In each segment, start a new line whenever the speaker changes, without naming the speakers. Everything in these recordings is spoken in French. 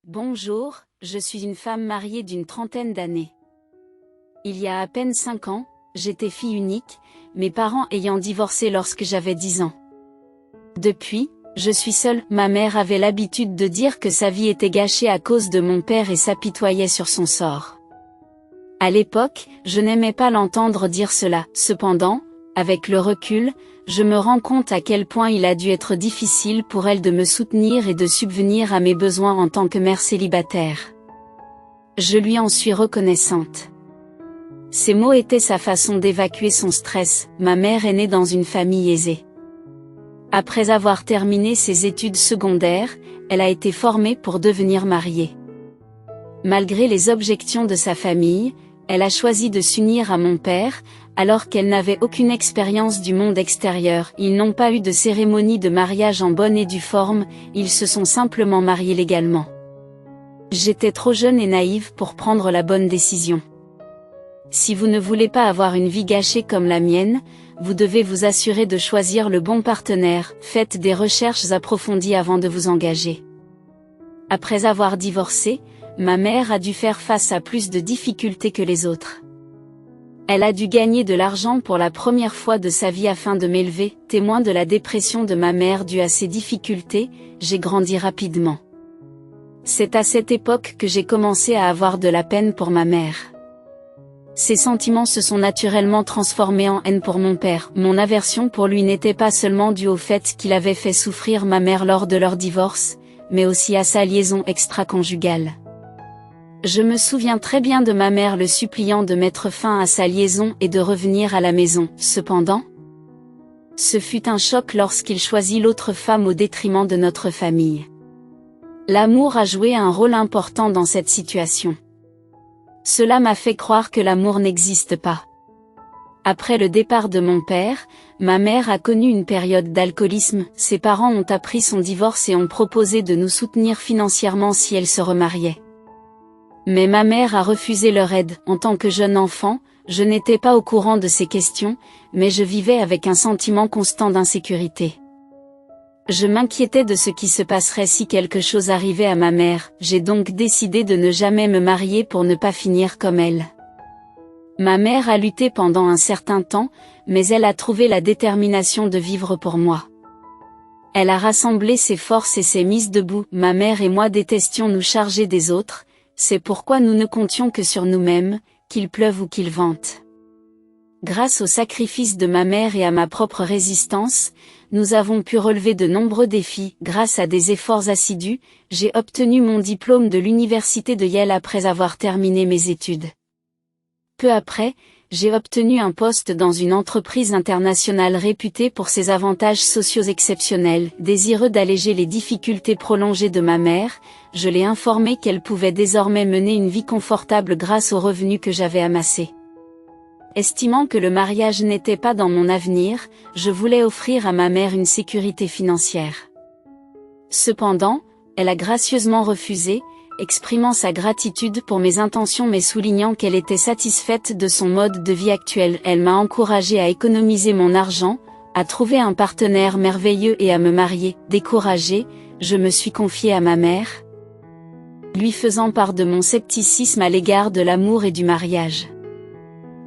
Bonjour, je suis une femme mariée d'une trentaine d'années. Il y a à peine 5 ans, j'étais fille unique, mes parents ayant divorcé lorsque j'avais 10 ans. Depuis, je suis seule. Ma mère avait l'habitude de dire que sa vie était gâchée à cause de mon père et s'apitoyait sur son sort. À l'époque, je n'aimais pas l'entendre dire cela. Cependant, avec le recul, je me rends compte à quel point il a dû être difficile pour elle de me soutenir et de subvenir à mes besoins en tant que mère célibataire. Je lui en suis reconnaissante. Ces mots étaient sa façon d'évacuer son stress. Ma mère est née dans une famille aisée. Après avoir terminé ses études secondaires, elle a été formée pour devenir mariée. Malgré les objections de sa famille, elle a choisi de s'unir à mon père, alors qu'elle n'avait aucune expérience du monde extérieur. Ils n'ont pas eu de cérémonie de mariage en bonne et due forme, ils se sont simplement mariés légalement. J'étais trop jeune et naïve pour prendre la bonne décision. Si vous ne voulez pas avoir une vie gâchée comme la mienne, vous devez vous assurer de choisir le bon partenaire. Faites des recherches approfondies avant de vous engager. Après avoir divorcé, ma mère a dû faire face à plus de difficultés que les autres. Elle a dû gagner de l'argent pour la première fois de sa vie afin de m'élever. Témoin de la dépression de ma mère due à ces difficultés, j'ai grandi rapidement. C'est à cette époque que j'ai commencé à avoir de la peine pour ma mère. Ces sentiments se sont naturellement transformés en haine pour mon père. Mon aversion pour lui n'était pas seulement due au fait qu'il avait fait souffrir ma mère lors de leur divorce, mais aussi à sa liaison extra-conjugale. Je me souviens très bien de ma mère le suppliant de mettre fin à sa liaison et de revenir à la maison. Cependant, ce fut un choc lorsqu'il choisit l'autre femme au détriment de notre famille. L'amour a joué un rôle important dans cette situation. Cela m'a fait croire que l'amour n'existe pas. Après le départ de mon père, ma mère a connu une période d'alcoolisme. Ses parents ont appris son divorce et ont proposé de nous soutenir financièrement si elle se remariait. Mais ma mère a refusé leur aide. En tant que jeune enfant, je n'étais pas au courant de ces questions, mais je vivais avec un sentiment constant d'insécurité. Je m'inquiétais de ce qui se passerait si quelque chose arrivait à ma mère. J'ai donc décidé de ne jamais me marier pour ne pas finir comme elle. Ma mère a lutté pendant un certain temps, mais elle a trouvé la détermination de vivre pour moi. Elle a rassemblé ses forces et s'est mise debout. Ma mère et moi détestions nous charger des autres, c'est pourquoi nous ne comptions que sur nous-mêmes, qu'il pleuve ou qu'il vente. Grâce au sacrifice de ma mère et à ma propre résistance, nous avons pu relever de nombreux défis. Grâce à des efforts assidus, j'ai obtenu mon diplôme de l'université de Yale après avoir terminé mes études. Peu après, j'ai obtenu un poste dans une entreprise internationale réputée pour ses avantages sociaux exceptionnels. Désireux d'alléger les difficultés prolongées de ma mère, je l'ai informée qu'elle pouvait désormais mener une vie confortable grâce aux revenus que j'avais amassés. Estimant que le mariage n'était pas dans mon avenir, je voulais offrir à ma mère une sécurité financière. Cependant, elle a gracieusement refusé, exprimant sa gratitude pour mes intentions mais soulignant qu'elle était satisfaite de son mode de vie actuel. Elle m'a encouragé à économiser mon argent, à trouver un partenaire merveilleux et à me marier. Découragée, je me suis confiée à ma mère, lui faisant part de mon scepticisme à l'égard de l'amour et du mariage.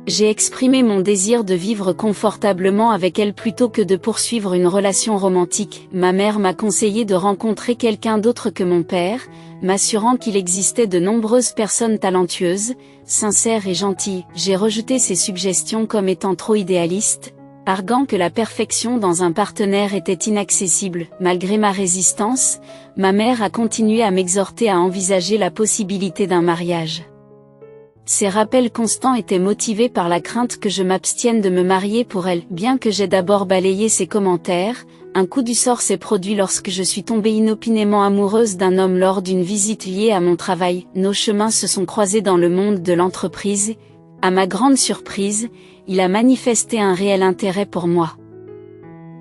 J'ai exprimé mon désir de vivre confortablement avec elle plutôt que de poursuivre une relation romantique. Ma mère m'a conseillé de rencontrer quelqu'un d'autre que mon père, m'assurant qu'il existait de nombreuses personnes talentueuses, sincères et gentilles. J'ai rejeté ces suggestions comme étant trop idéalistes, arguant que la perfection dans un partenaire était inaccessible. Malgré ma résistance, ma mère a continué à m'exhorter à envisager la possibilité d'un mariage. Ces rappels constants étaient motivés par la crainte que je m'abstienne de me marier pour elle. Bien que j'ai d'abord balayé ces commentaires, un coup du sort s'est produit lorsque je suis tombée inopinément amoureuse d'un homme lors d'une visite liée à mon travail. Nos chemins se sont croisés dans le monde de l'entreprise. À ma grande surprise, il a manifesté un réel intérêt pour moi.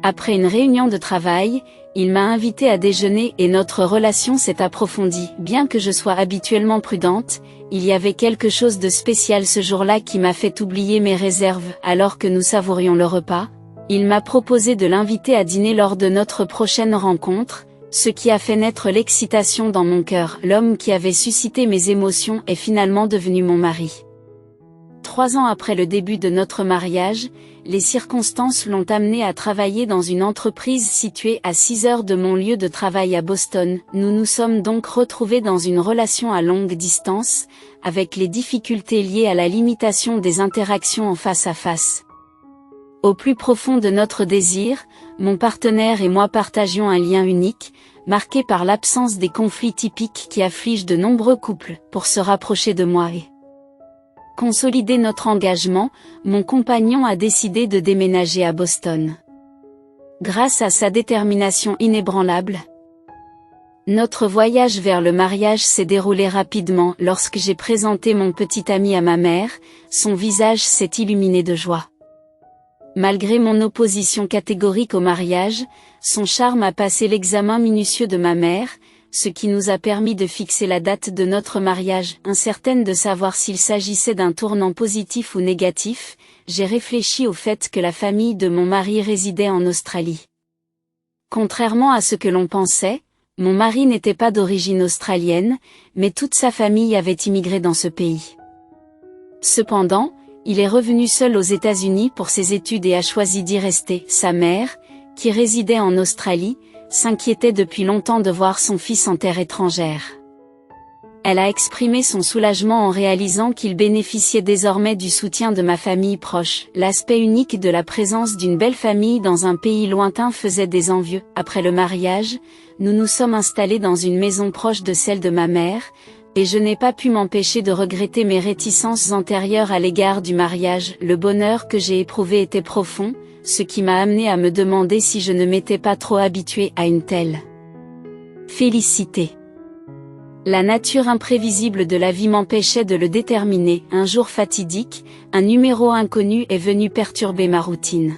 Après une réunion de travail, il m'a invité à déjeuner et notre relation s'est approfondie. Bien que je sois habituellement prudente, il y avait quelque chose de spécial ce jour-là qui m'a fait oublier mes réserves. Alors que nous savourions le repas, il m'a proposé de l'inviter à dîner lors de notre prochaine rencontre. Ce qui a fait naître l'excitation dans mon cœur. L'homme qui avait suscité mes émotions est finalement devenu mon mari. 3 ans après le début de notre mariage, les circonstances l'ont amené à travailler dans une entreprise située à 6 heures de mon lieu de travail à Boston. Nous nous sommes donc retrouvés dans une relation à longue distance, avec les difficultés liées à la limitation des interactions en face à face. Au plus profond de notre désir, mon partenaire et moi partagions un lien unique, marqué par l'absence des conflits typiques qui affligent de nombreux couples. Pour se rapprocher de moi et consolider notre engagement, mon compagnon a décidé de déménager à Boston. Grâce à sa détermination inébranlable, notre voyage vers le mariage s'est déroulé rapidement. Lorsque j'ai présenté mon petit ami à ma mère, son visage s'est illuminé de joie. Malgré mon opposition catégorique au mariage, son charme a passé l'examen minutieux de ma mère, ce qui nous a permis de fixer la date de notre mariage. Incertaine de savoir s'il s'agissait d'un tournant positif ou négatif, j'ai réfléchi au fait que la famille de mon mari résidait en Australie. Contrairement à ce que l'on pensait, mon mari n'était pas d'origine australienne, mais toute sa famille avait immigré dans ce pays. Cependant, il est revenu seul aux États-Unis pour ses études et a choisi d'y rester. Sa mère, qui résidait en Australie, s'inquiétait depuis longtemps de voir son fils en terre étrangère. Elle a exprimé son soulagement en réalisant qu'il bénéficiait désormais du soutien de ma famille proche. L'aspect unique de la présence d'une belle famille dans un pays lointain faisait des envieux. Après le mariage, nous nous sommes installés dans une maison proche de celle de ma mère, et je n'ai pas pu m'empêcher de regretter mes réticences antérieures à l'égard du mariage. Le bonheur que j'ai éprouvé était profond, ce qui m'a amené à me demander si je ne m'étais pas trop habituée à une telle félicité. La nature imprévisible de la vie m'empêchait de le déterminer. Un jour fatidique, un numéro inconnu est venu perturber ma routine.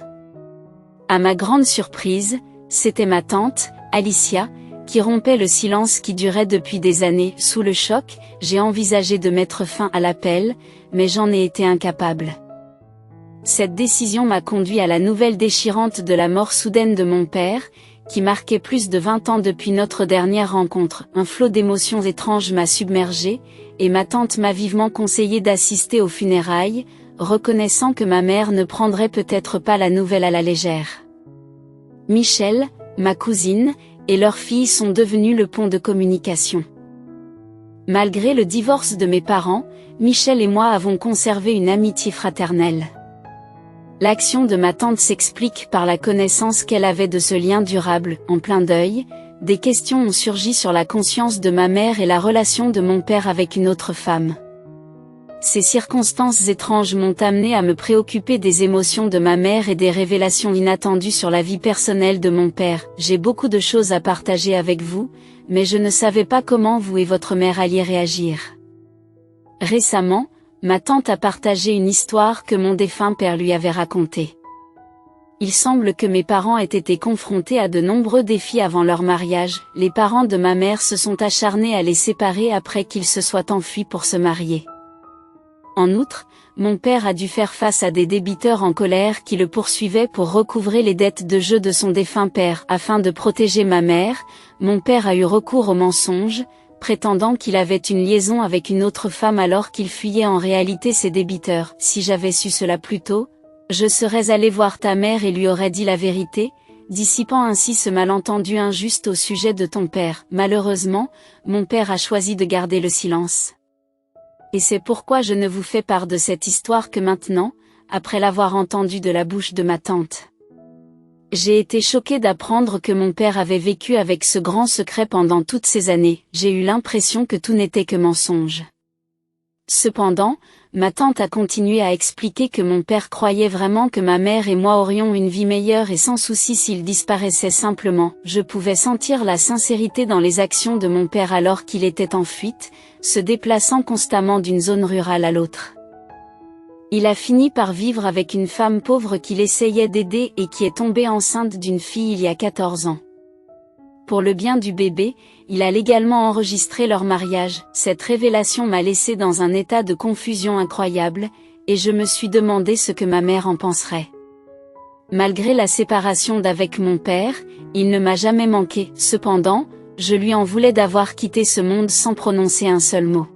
À ma grande surprise, c'était ma tante, Alicia, qui rompait le silence qui durait depuis des années. Sous le choc, j'ai envisagé de mettre fin à l'appel, mais j'en ai été incapable. Cette décision m'a conduit à la nouvelle déchirante de la mort soudaine de mon père, qui marquait plus de 20 ans depuis notre dernière rencontre. Un flot d'émotions étranges m'a submergé, et ma tante m'a vivement conseillé d'assister aux funérailles, reconnaissant que ma mère ne prendrait peut-être pas la nouvelle à la légère. Michel, ma cousine, et leur fille sont devenus le pont de communication. Malgré le divorce de mes parents, Michel et moi avons conservé une amitié fraternelle. L'action de ma tante s'explique par la connaissance qu'elle avait de ce lien durable. En plein deuil, des questions ont surgi sur la conscience de ma mère et la relation de mon père avec une autre femme. Ces circonstances étranges m'ont amené à me préoccuper des émotions de ma mère et des révélations inattendues sur la vie personnelle de mon père. J'ai beaucoup de choses à partager avec vous, mais je ne savais pas comment vous et votre mère alliez réagir. Récemment, ma tante a partagé une histoire que mon défunt père lui avait racontée. Il semble que mes parents aient été confrontés à de nombreux défis avant leur mariage. Les parents de ma mère se sont acharnés à les séparer après qu'ils se soient enfuis pour se marier. En outre, mon père a dû faire face à des débiteurs en colère qui le poursuivaient pour recouvrer les dettes de jeu de son défunt père. Afin de protéger ma mère, mon père a eu recours au mensonge, prétendant qu'il avait une liaison avec une autre femme alors qu'il fuyait en réalité ses débiteurs. Si j'avais su cela plus tôt, je serais allé voir ta mère et lui aurais dit la vérité, dissipant ainsi ce malentendu injuste au sujet de ton père. Malheureusement, mon père a choisi de garder le silence. Et c'est pourquoi je ne vous fais part de cette histoire que maintenant, après l'avoir entendue de la bouche de ma tante. J'ai été choquée d'apprendre que mon père avait vécu avec ce grand secret pendant toutes ces années. J'ai eu l'impression que tout n'était que mensonge. Cependant, ma tante a continué à expliquer que mon père croyait vraiment que ma mère et moi aurions une vie meilleure et sans souci s'il disparaissait simplement. Je pouvais sentir la sincérité dans les actions de mon père alors qu'il était en fuite, se déplaçant constamment d'une zone rurale à l'autre. Il a fini par vivre avec une femme pauvre qu'il essayait d'aider et qui est tombée enceinte d'une fille il y a 14 ans. Pour le bien du bébé, il a légalement enregistré leur mariage. Cette révélation m'a laissé dans un état de confusion incroyable, et je me suis demandé ce que ma mère en penserait. Malgré la séparation d'avec mon père, il ne m'a jamais manqué. Cependant, je lui en voulais d'avoir quitté ce monde sans prononcer un seul mot.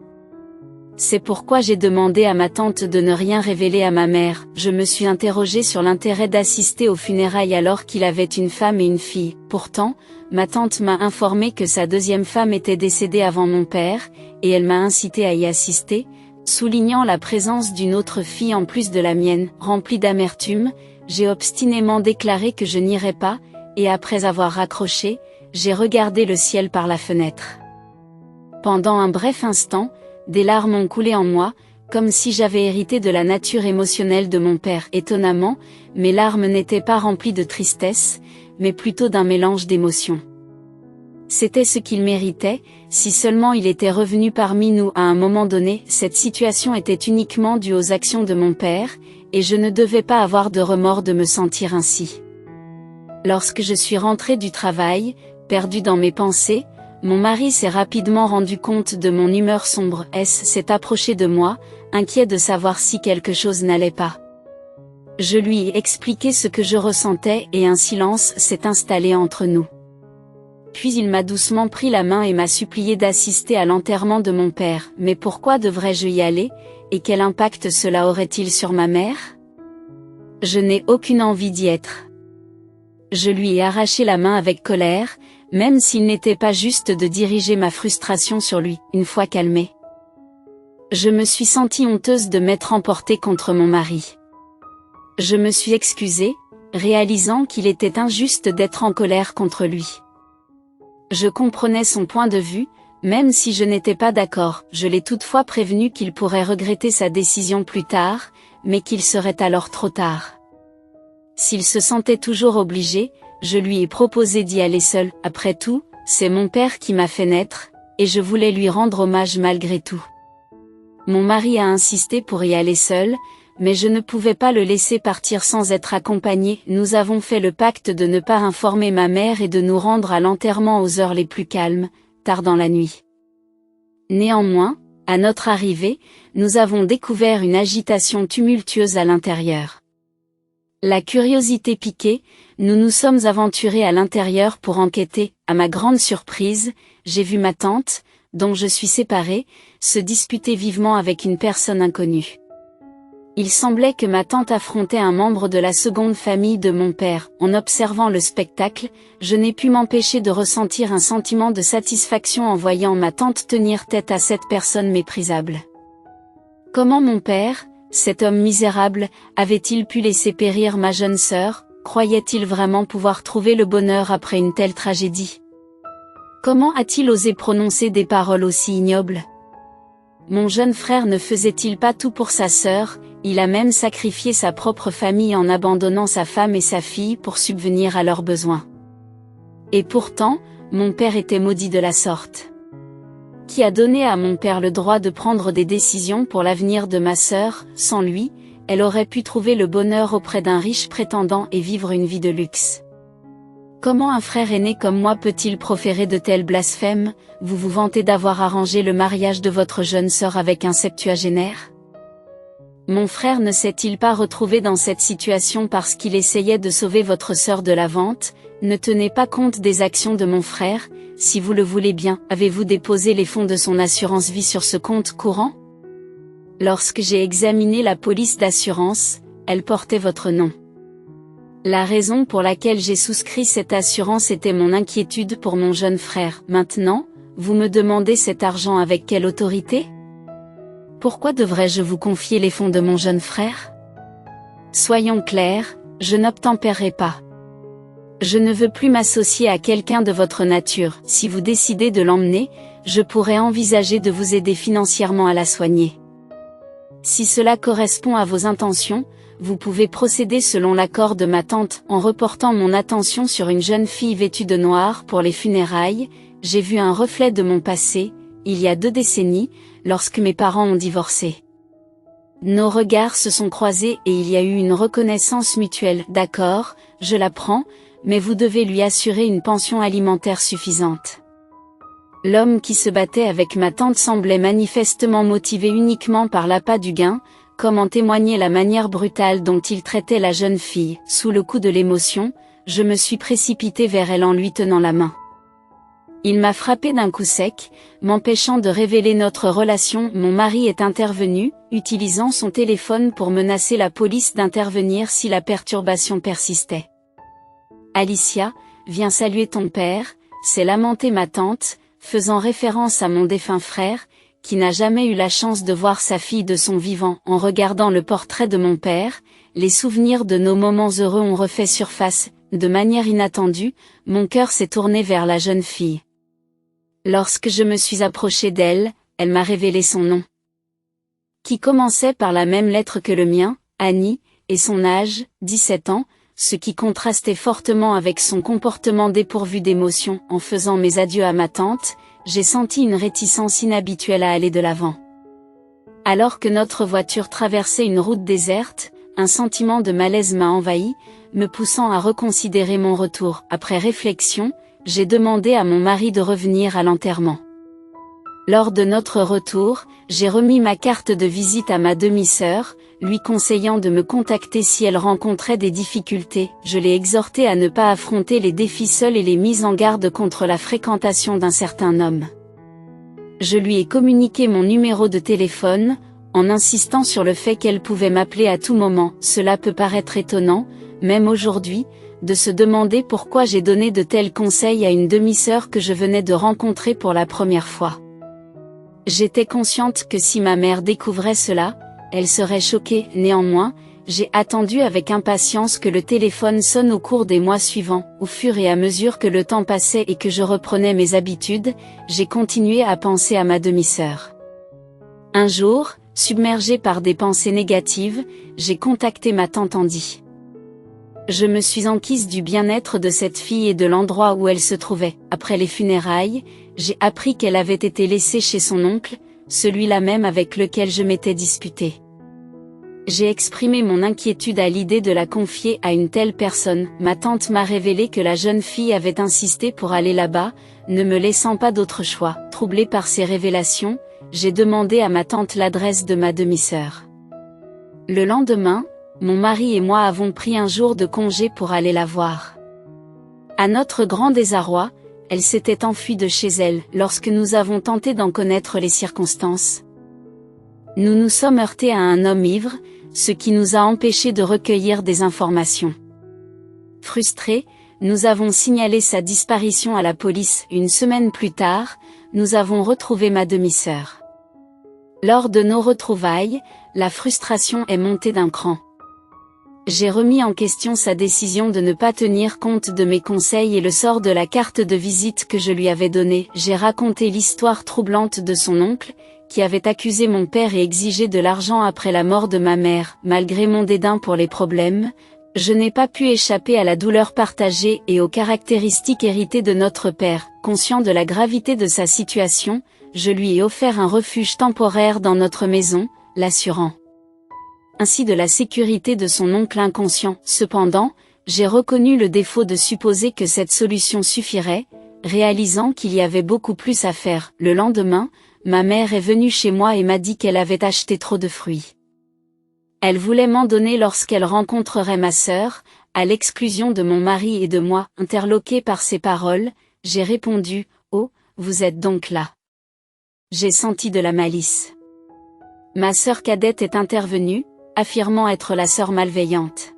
C'est pourquoi j'ai demandé à ma tante de ne rien révéler à ma mère. Je me suis interrogée sur l'intérêt d'assister aux funérailles alors qu'il avait une femme et une fille. Pourtant, ma tante m'a informé que sa deuxième femme était décédée avant mon père, et elle m'a incité à y assister, soulignant la présence d'une autre fille en plus de la mienne. Remplie d'amertume, j'ai obstinément déclaré que je n'irais pas, et après avoir raccroché, j'ai regardé le ciel par la fenêtre. Pendant un bref instant, des larmes ont coulé en moi, comme si j'avais hérité de la nature émotionnelle de mon père. Étonnamment, mes larmes n'étaient pas remplies de tristesse, mais plutôt d'un mélange d'émotions. C'était ce qu'il méritait, si seulement il était revenu parmi nous à un moment donné. Cette situation était uniquement due aux actions de mon père, et je ne devais pas avoir de remords de me sentir ainsi. Lorsque je suis rentrée du travail, perdue dans mes pensées, mon mari s'est rapidement rendu compte de mon humeur sombre. S'est approché de moi, inquiet de savoir si quelque chose n'allait pas. Je lui ai expliqué ce que je ressentais et un silence s'est installé entre nous. Puis il m'a doucement pris la main et m'a supplié d'assister à l'enterrement de mon père. Mais pourquoi devrais-je y aller, et quel impact cela aurait-il sur ma mère? Je n'ai aucune envie d'y être. Je lui ai arraché la main avec colère, même s'il n'était pas juste de diriger ma frustration sur lui. Une fois calmée, je me suis sentie honteuse de m'être emportée contre mon mari. Je me suis excusée, réalisant qu'il était injuste d'être en colère contre lui. Je comprenais son point de vue, même si je n'étais pas d'accord. Je l'ai toutefois prévenu qu'il pourrait regretter sa décision plus tard, mais qu'il serait alors trop tard. S'il se sentait toujours obligé, je lui ai proposé d'y aller seul. Après tout, c'est mon père qui m'a fait naître, et je voulais lui rendre hommage malgré tout. Mon mari a insisté pour y aller seul, mais je ne pouvais pas le laisser partir sans être accompagné. Nous avons fait le pacte de ne pas informer ma mère et de nous rendre à l'enterrement aux heures les plus calmes, tard dans la nuit. Néanmoins, à notre arrivée, nous avons découvert une agitation tumultueuse à l'intérieur. La curiosité piquée, nous nous sommes aventurés à l'intérieur pour enquêter. À ma grande surprise, j'ai vu ma tante, dont je suis séparée, se disputer vivement avec une personne inconnue. Il semblait que ma tante affrontait un membre de la seconde famille de mon père. En observant le spectacle, je n'ai pu m'empêcher de ressentir un sentiment de satisfaction en voyant ma tante tenir tête à cette personne méprisable. Comment mon père, cet homme misérable, avait-il pu laisser périr ma jeune sœur? Croyait-il vraiment pouvoir trouver le bonheur après une telle tragédie? Comment a-t-il osé prononcer des paroles aussi ignobles? Mon jeune frère ne faisait-il pas tout pour sa sœur? Il a même sacrifié sa propre famille en abandonnant sa femme et sa fille pour subvenir à leurs besoins. Et pourtant, mon père était maudit de la sorte. Qui a donné à mon père le droit de prendre des décisions pour l'avenir de ma sœur? Sans lui, elle aurait pu trouver le bonheur auprès d'un riche prétendant et vivre une vie de luxe. Comment un frère aîné comme moi peut-il proférer de tels blasphèmes? Vous vous vantez d'avoir arrangé le mariage de votre jeune sœur avec un septuagénaire? Mon frère ne s'est-il pas retrouvé dans cette situation parce qu'il essayait de sauver votre sœur de la vente? Ne tenez pas compte des actions de mon frère, si vous le voulez bien. Avez-vous déposé les fonds de son assurance vie sur ce compte courant? Lorsque j'ai examiné la police d'assurance, elle portait votre nom. La raison pour laquelle j'ai souscrit cette assurance était mon inquiétude pour mon jeune frère. Maintenant, vous me demandez cet argent avec quelle autorité? Pourquoi devrais-je vous confier les fonds de mon jeune frère? Soyons clairs, je n'obtempérerai pas. Je ne veux plus m'associer à quelqu'un de votre nature. Si vous décidez de l'emmener, je pourrais envisager de vous aider financièrement à la soigner. Si cela correspond à vos intentions, vous pouvez procéder selon l'accord de ma tante. En reportant mon attention sur une jeune fille vêtue de noir pour les funérailles, j'ai vu un reflet de mon passé, il y a 2 décennies, lorsque mes parents ont divorcé. Nos regards se sont croisés et il y a eu une reconnaissance mutuelle. D'accord, je la prends, mais vous devez lui assurer une pension alimentaire suffisante. L'homme qui se battait avec ma tante semblait manifestement motivé uniquement par l'appât du gain. comme en témoignait la manière brutale dont il traitait la jeune fille. Sous le coup de l'émotion, je me suis précipitée vers elle en lui tenant la main. Il m'a frappé d'un coup sec, m'empêchant de révéler notre relation. Mon mari est intervenu, utilisant son téléphone pour menacer la police d'intervenir si la perturbation persistait. Alicia, viens saluer ton père, s'est lamentée ma tante, faisant référence à mon défunt frère, qui n'a jamais eu la chance de voir sa fille de son vivant. En regardant le portrait de mon père, les souvenirs de nos moments heureux ont refait surface. De manière inattendue, mon cœur s'est tourné vers la jeune fille. Lorsque je me suis approchée d'elle, elle m'a révélé son nom, qui commençait par la même lettre que le mien, Annie, et son âge, 17 ans, ce qui contrastait fortement avec son comportement dépourvu d'émotion. En faisant mes adieux à ma tante, j'ai senti une réticence inhabituelle à aller de l'avant. Alors que notre voiture traversait une route déserte, un sentiment de malaise m'a envahi, me poussant à reconsidérer mon retour. Après réflexion, j'ai demandé à mon mari de revenir à l'enterrement. Lors de notre retour, j'ai remis ma carte de visite à ma demi-sœur, lui conseillant de me contacter si elle rencontrait des difficultés. Je l'ai exhortée à ne pas affronter les défis seule et les mises en garde contre la fréquentation d'un certain homme. Je lui ai communiqué mon numéro de téléphone, en insistant sur le fait qu'elle pouvait m'appeler à tout moment. Cela peut paraître étonnant, même aujourd'hui, de se demander pourquoi j'ai donné de tels conseils à une demi-sœur que je venais de rencontrer pour la première fois. J'étais consciente que si ma mère découvrait cela, elle serait choquée. Néanmoins, j'ai attendu avec impatience que le téléphone sonne au cours des mois suivants. Au fur et à mesure que le temps passait et que je reprenais mes habitudes, j'ai continué à penser à ma demi-sœur. Un jour, submergée par des pensées négatives, j'ai contacté ma tante Andy. Je me suis enquise du bien-être de cette fille et de l'endroit où elle se trouvait. Après les funérailles, j'ai appris qu'elle avait été laissée chez son oncle, celui-là même avec lequel je m'étais disputée. J'ai exprimé mon inquiétude à l'idée de la confier à une telle personne. Ma tante m'a révélé que la jeune fille avait insisté pour aller là-bas, ne me laissant pas d'autre choix. Troublée par ces révélations, j'ai demandé à ma tante l'adresse de ma demi-sœur. Le lendemain, mon mari et moi avons pris un jour de congé pour aller la voir. À notre grand désarroi, elle s'était enfuie de chez elle. Lorsque nous avons tenté d'en connaître les circonstances, nous nous sommes heurtés à un homme ivre, ce qui nous a empêchés de recueillir des informations. Frustrés, nous avons signalé sa disparition à la police. Une semaine plus tard, nous avons retrouvé ma demi-sœur. Lors de nos retrouvailles, la frustration est montée d'un cran. J'ai remis en question sa décision de ne pas tenir compte de mes conseils et le sort de la carte de visite que je lui avais donnée. J'ai raconté l'histoire troublante de son oncle, qui avait accusé mon père et exigé de l'argent après la mort de ma mère. Malgré mon dédain pour les problèmes, je n'ai pas pu échapper à la douleur partagée et aux caractéristiques héritées de notre père. Conscient de la gravité de sa situation, je lui ai offert un refuge temporaire dans notre maison, l'assurant ainsi de la sécurité de son oncle inconscient. Cependant, j'ai reconnu le défaut de supposer que cette solution suffirait, réalisant qu'il y avait beaucoup plus à faire. Le lendemain, ma mère est venue chez moi et m'a dit qu'elle avait acheté trop de fruits. Elle voulait m'en donner lorsqu'elle rencontrerait ma sœur, à l'exclusion de mon mari et de moi. Interloquée par ces paroles, j'ai répondu « Oh, vous êtes donc là ». J'ai senti de la malice. Ma sœur cadette est intervenue, affirmant être la sœur malveillante.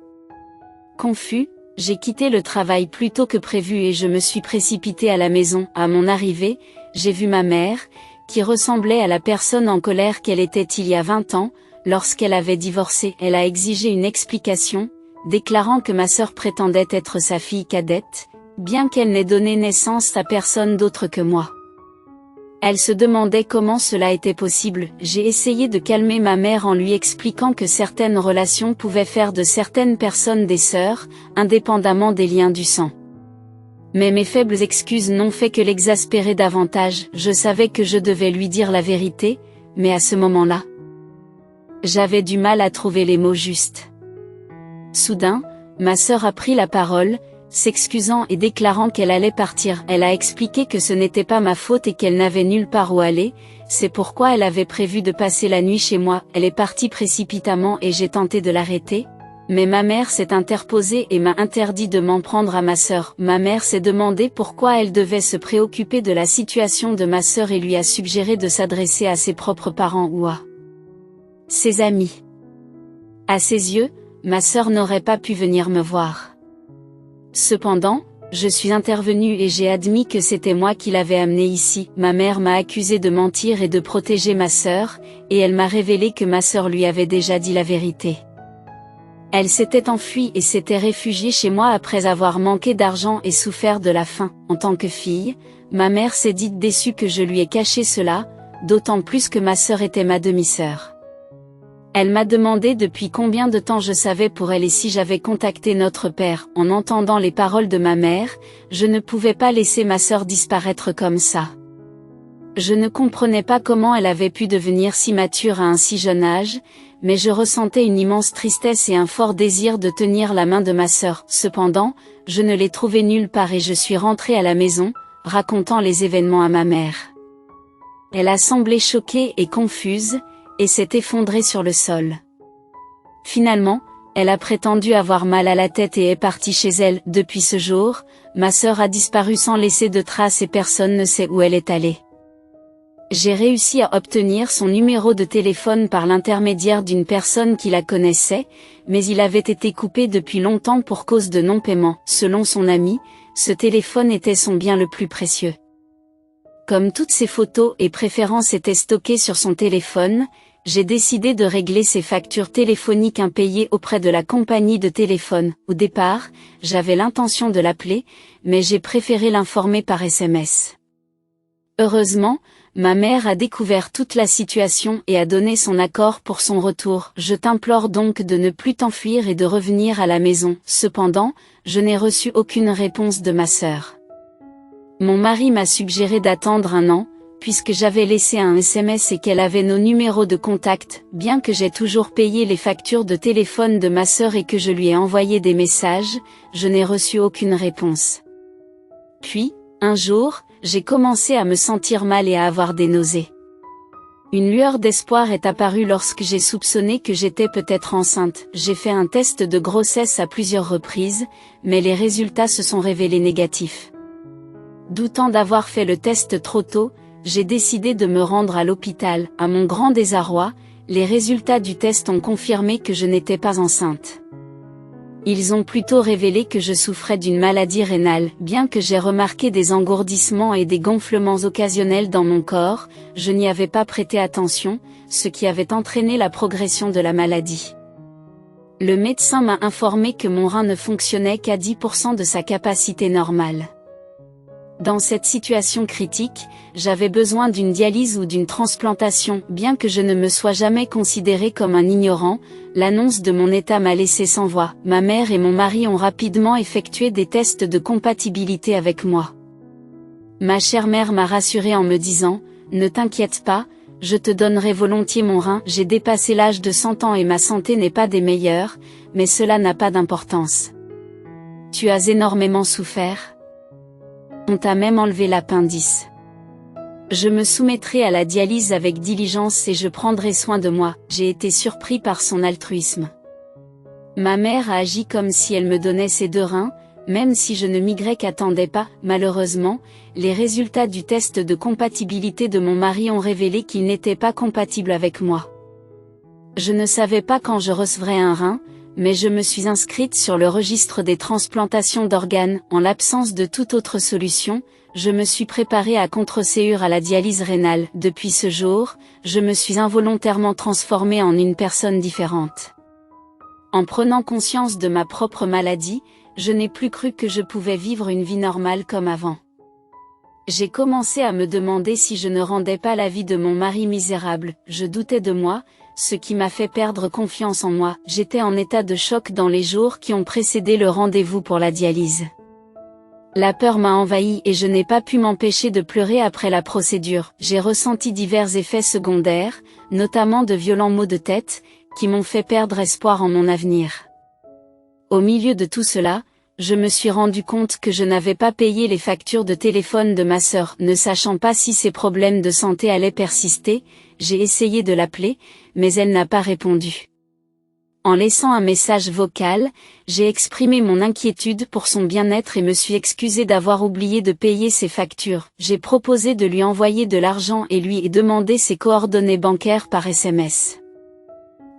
Confus, j'ai quitté le travail plus tôt que prévu et je me suis précipitée à la maison. À mon arrivée, j'ai vu ma mère, qui ressemblait à la personne en colère qu'elle était il y a 20 ans, lorsqu'elle avait divorcé. Elle a exigé une explication, déclarant que ma sœur prétendait être sa fille cadette, bien qu'elle n'ait donné naissance à personne d'autre que moi. Elle se demandait comment cela était possible. J'ai essayé de calmer ma mère en lui expliquant que certaines relations pouvaient faire de certaines personnes des sœurs, indépendamment des liens du sang. Mais mes faibles excuses n'ont fait que l'exaspérer davantage. Je savais que je devais lui dire la vérité, mais à ce moment-là, j'avais du mal à trouver les mots justes. Soudain, ma sœur a pris la parole, s'excusant et déclarant qu'elle allait partir. Elle a expliqué que ce n'était pas ma faute et qu'elle n'avait nulle part où aller, c'est pourquoi elle avait prévu de passer la nuit chez moi. Elle est partie précipitamment et j'ai tenté de l'arrêter. Mais ma mère s'est interposée et m'a interdit de m'en prendre à ma sœur. Ma mère s'est demandé pourquoi elle devait se préoccuper de la situation de ma sœur et lui a suggéré de s'adresser à ses propres parents ou à ses amis. À ses yeux, ma sœur n'aurait pas pu venir me voir. Cependant, je suis intervenue et j'ai admis que c'était moi qui l'avais amenée ici. Ma mère m'a accusée de mentir et de protéger ma sœur, et elle m'a révélé que ma sœur lui avait déjà dit la vérité. Elle s'était enfuie et s'était réfugiée chez moi après avoir manqué d'argent et souffert de la faim. En tant que fille, ma mère s'est dite déçue que je lui ai caché cela, d'autant plus que ma sœur était ma demi-sœur. Elle m'a demandé depuis combien de temps je savais pour elle et si j'avais contacté notre père. En entendant les paroles de ma mère, je ne pouvais pas laisser ma sœur disparaître comme ça. Je ne comprenais pas comment elle avait pu devenir si mature à un si jeune âge, mais je ressentais une immense tristesse et un fort désir de tenir la main de ma sœur. Cependant, je ne l'ai trouvée nulle part et je suis rentrée à la maison, racontant les événements à ma mère. Elle a semblé choquée et confuse, et s'est effondrée sur le sol. Finalement, elle a prétendu avoir mal à la tête et est partie chez elle. Depuis ce jour, ma sœur a disparu sans laisser de traces et personne ne sait où elle est allée. J'ai réussi à obtenir son numéro de téléphone par l'intermédiaire d'une personne qui la connaissait, mais il avait été coupé depuis longtemps pour cause de non-paiement. Selon son ami, ce téléphone était son bien le plus précieux. Comme toutes ses photos et préférences étaient stockées sur son téléphone, j'ai décidé de régler ses factures téléphoniques impayées auprès de la compagnie de téléphone. Au départ, j'avais l'intention de l'appeler, mais j'ai préféré l'informer par SMS. Heureusement, ma mère a découvert toute la situation et a donné son accord pour son retour. Je t'implore donc de ne plus t'enfuir et de revenir à la maison. Cependant, je n'ai reçu aucune réponse de ma sœur. Mon mari m'a suggéré d'attendre 1 an, puisque j'avais laissé un SMS et qu'elle avait nos numéros de contact, bien que j'ai toujours payé les factures de téléphone de ma sœur et que je lui ai envoyé des messages, je n'ai reçu aucune réponse. Puis, un jour, j'ai commencé à me sentir mal et à avoir des nausées. Une lueur d'espoir est apparue lorsque j'ai soupçonné que j'étais peut-être enceinte. J'ai fait un test de grossesse à plusieurs reprises, mais les résultats se sont révélés négatifs. Doutant d'avoir fait le test trop tôt, j'ai décidé de me rendre à l'hôpital. À mon grand désarroi, les résultats du test ont confirmé que je n'étais pas enceinte. Ils ont plutôt révélé que je souffrais d'une maladie rénale. Bien que j'ai remarqué des engourdissements et des gonflements occasionnels dans mon corps, je n'y avais pas prêté attention, ce qui avait entraîné la progression de la maladie. Le médecin m'a informé que mon rein ne fonctionnait qu'à 10% de sa capacité normale. Dans cette situation critique, j'avais besoin d'une dialyse ou d'une transplantation. Bien que je ne me sois jamais considéré comme un ignorant, l'annonce de mon état m'a laissé sans voix. Ma mère et mon mari ont rapidement effectué des tests de compatibilité avec moi. Ma chère mère m'a rassuré en me disant « Ne t'inquiète pas, je te donnerai volontiers mon rein. J'ai dépassé l'âge de 100 ans et ma santé n'est pas des meilleures, mais cela n'a pas d'importance. Tu as énormément souffert. On t'a même enlevé l'appendice. Je me soumettrai à la dialyse avec diligence et je prendrai soin de moi. » J'ai été surpris par son altruisme. Ma mère a agi comme si elle me donnait ses 2 reins, même si je ne m'y-attendais pas. Malheureusement, les résultats du test de compatibilité de mon mari ont révélé qu'il n'était pas compatible avec moi. Je ne savais pas quand je recevrais un rein, mais je me suis inscrite sur le registre des transplantations d'organes. En l'absence de toute autre solution, je me suis préparée à contreséure à la dialyse rénale. Depuis ce jour, je me suis involontairement transformée en une personne différente. En prenant conscience de ma propre maladie, je n'ai plus cru que je pouvais vivre une vie normale comme avant. J'ai commencé à me demander si je ne rendais pas la vie de mon mari misérable. Je doutais de moi, ce qui m'a fait perdre confiance en moi. J'étais en état de choc dans les jours qui ont précédé le rendez-vous pour la dialyse. La peur m'a envahi et je n'ai pas pu m'empêcher de pleurer après la procédure. J'ai ressenti divers effets secondaires, notamment de violents maux de tête, qui m'ont fait perdre espoir en mon avenir. Au milieu de tout cela, je me suis rendu compte que je n'avais pas payé les factures de téléphone de ma sœur. Ne sachant pas si ses problèmes de santé allaient persister, j'ai essayé de l'appeler, mais elle n'a pas répondu. En laissant un message vocal, j'ai exprimé mon inquiétude pour son bien-être et me suis excusé d'avoir oublié de payer ses factures. J'ai proposé de lui envoyer de l'argent et lui ai demandé ses coordonnées bancaires par SMS.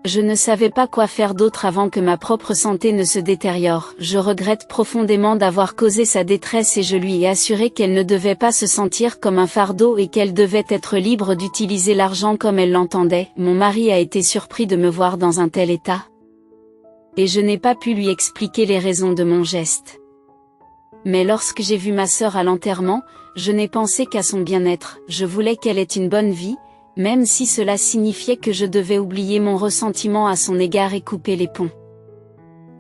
Je ne savais pas quoi faire d'autre avant que ma propre santé ne se détériore. Je regrette profondément d'avoir causé sa détresse et je lui ai assuré qu'elle ne devait pas se sentir comme un fardeau et qu'elle devait être libre d'utiliser l'argent comme elle l'entendait. Mon mari a été surpris de me voir dans un tel état. Et je n'ai pas pu lui expliquer les raisons de mon geste. Mais lorsque j'ai vu ma sœur à l'enterrement, je n'ai pensé qu'à son bien-être. Je voulais qu'elle ait une bonne vie, même si cela signifiait que je devais oublier mon ressentiment à son égard et couper les ponts.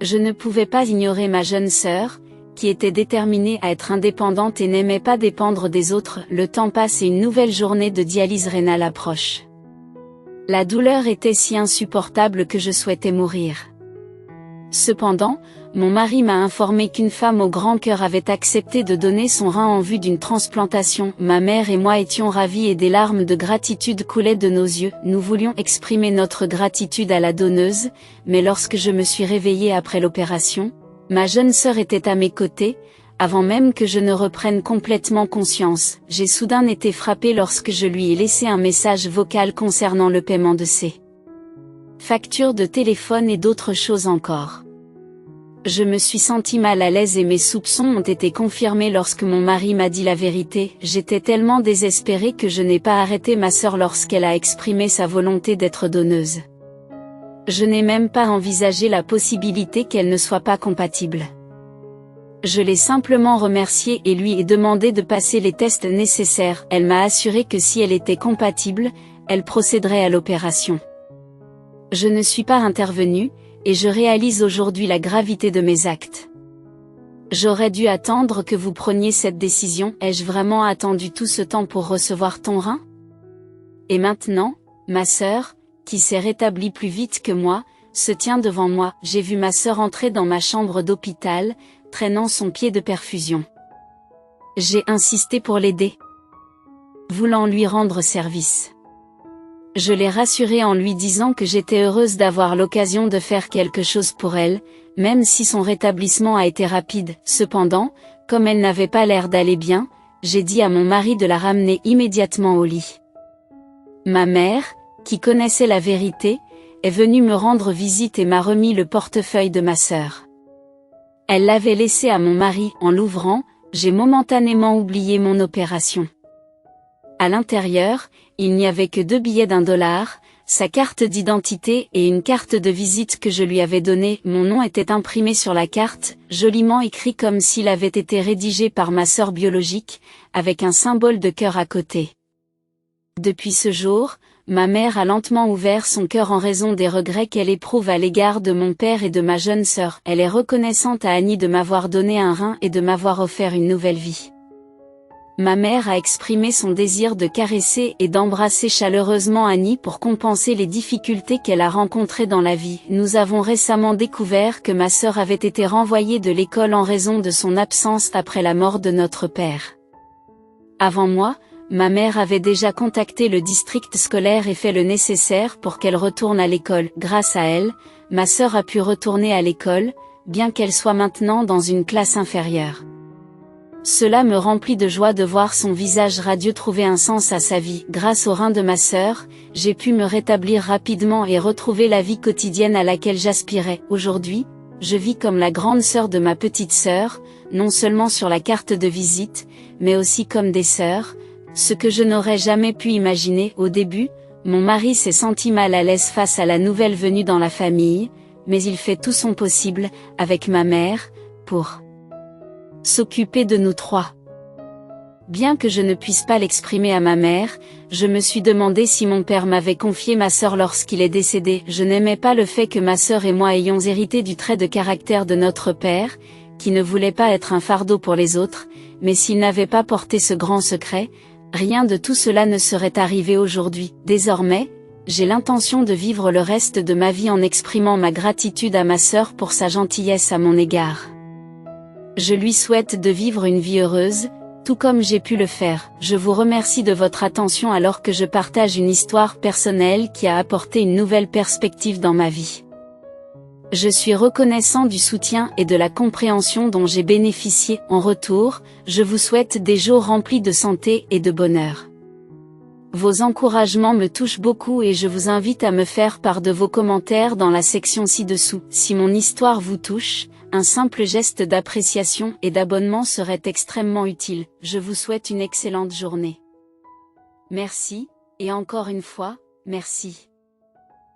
Je ne pouvais pas ignorer ma jeune sœur, qui était déterminée à être indépendante et n'aimait pas dépendre des autres. Le temps passe et une nouvelle journée de dialyse rénale approche. La douleur était si insupportable que je souhaitais mourir. Cependant, mon mari m'a informé qu'une femme au grand cœur avait accepté de donner son rein en vue d'une transplantation. Ma mère et moi étions ravis et des larmes de gratitude coulaient de nos yeux. Nous voulions exprimer notre gratitude à la donneuse, mais lorsque je me suis réveillée après l'opération, ma jeune sœur était à mes côtés, avant même que je ne reprenne complètement conscience. J'ai soudain été frappée lorsque je lui ai laissé un message vocal concernant le paiement de ses factures de téléphone et d'autres choses encore. Je me suis sentie mal à l'aise et mes soupçons ont été confirmés lorsque mon mari m'a dit la vérité. J'étais tellement désespérée que je n'ai pas arrêté ma sœur lorsqu'elle a exprimé sa volonté d'être donneuse. Je n'ai même pas envisagé la possibilité qu'elle ne soit pas compatible. Je l'ai simplement remerciée et lui ai demandé de passer les tests nécessaires. Elle m'a assuré que si elle était compatible, elle procéderait à l'opération. Je ne suis pas intervenue, et je réalise aujourd'hui la gravité de mes actes. J'aurais dû attendre que vous preniez cette décision. Ai-je vraiment attendu tout ce temps pour recevoir ton rein? Et maintenant, ma sœur, qui s'est rétablie plus vite que moi, se tient devant moi. J'ai vu ma sœur entrer dans ma chambre d'hôpital, traînant son pied de perfusion. J'ai insisté pour l'aider, voulant lui rendre service. Je l'ai rassurée en lui disant que j'étais heureuse d'avoir l'occasion de faire quelque chose pour elle, même si son rétablissement a été rapide. Cependant, comme elle n'avait pas l'air d'aller bien, j'ai dit à mon mari de la ramener immédiatement au lit. Ma mère, qui connaissait la vérité, est venue me rendre visite et m'a remis le portefeuille de ma sœur. Elle l'avait laissé à mon mari. En l'ouvrant, j'ai momentanément oublié mon opération. À l'intérieur, il n'y avait que 2 billets d'$1, sa carte d'identité et une carte de visite que je lui avais donnée. Mon nom était imprimé sur la carte, joliment écrit comme s'il avait été rédigé par ma sœur biologique, avec un symbole de cœur à côté. Depuis ce jour, ma mère a lentement ouvert son cœur en raison des regrets qu'elle éprouve à l'égard de mon père et de ma jeune sœur. Elle est reconnaissante à Annie de m'avoir donné un rein et de m'avoir offert une nouvelle vie. Ma mère a exprimé son désir de caresser et d'embrasser chaleureusement Annie pour compenser les difficultés qu'elle a rencontrées dans la vie. Nous avons récemment découvert que ma sœur avait été renvoyée de l'école en raison de son absence après la mort de notre père. Avant moi, ma mère avait déjà contacté le district scolaire et fait le nécessaire pour qu'elle retourne à l'école. Grâce à elle, ma sœur a pu retourner à l'école, bien qu'elle soit maintenant dans une classe inférieure. Cela me remplit de joie de voir son visage radieux trouver un sens à sa vie. Grâce au rein de ma sœur, j'ai pu me rétablir rapidement et retrouver la vie quotidienne à laquelle j'aspirais. Aujourd'hui, je vis comme la grande sœur de ma petite sœur, non seulement sur la carte de visite, mais aussi comme des sœurs, ce que je n'aurais jamais pu imaginer. Au début, mon mari s'est senti mal à l'aise face à la nouvelle venue dans la famille, mais il fait tout son possible, avec ma mère, pour s'occuper de nous 3. Bien que je ne puisse pas l'exprimer à ma mère, je me suis demandé si mon père m'avait confié ma sœur lorsqu'il est décédé. Je n'aimais pas le fait que ma sœur et moi ayons hérité du trait de caractère de notre père, qui ne voulait pas être un fardeau pour les autres, mais s'il n'avait pas porté ce grand secret, rien de tout cela ne serait arrivé aujourd'hui. Désormais, j'ai l'intention de vivre le reste de ma vie en exprimant ma gratitude à ma sœur pour sa gentillesse à mon égard. Je lui souhaite de vivre une vie heureuse, tout comme j'ai pu le faire. Je vous remercie de votre attention alors que je partage une histoire personnelle qui a apporté une nouvelle perspective dans ma vie. Je suis reconnaissant du soutien et de la compréhension dont j'ai bénéficié. En retour, je vous souhaite des jours remplis de santé et de bonheur. Vos encouragements me touchent beaucoup et je vous invite à me faire part de vos commentaires dans la section ci-dessous. Si mon histoire vous touche, un simple geste d'appréciation et d'abonnement serait extrêmement utile. Je vous souhaite une excellente journée. Merci, et encore une fois, merci.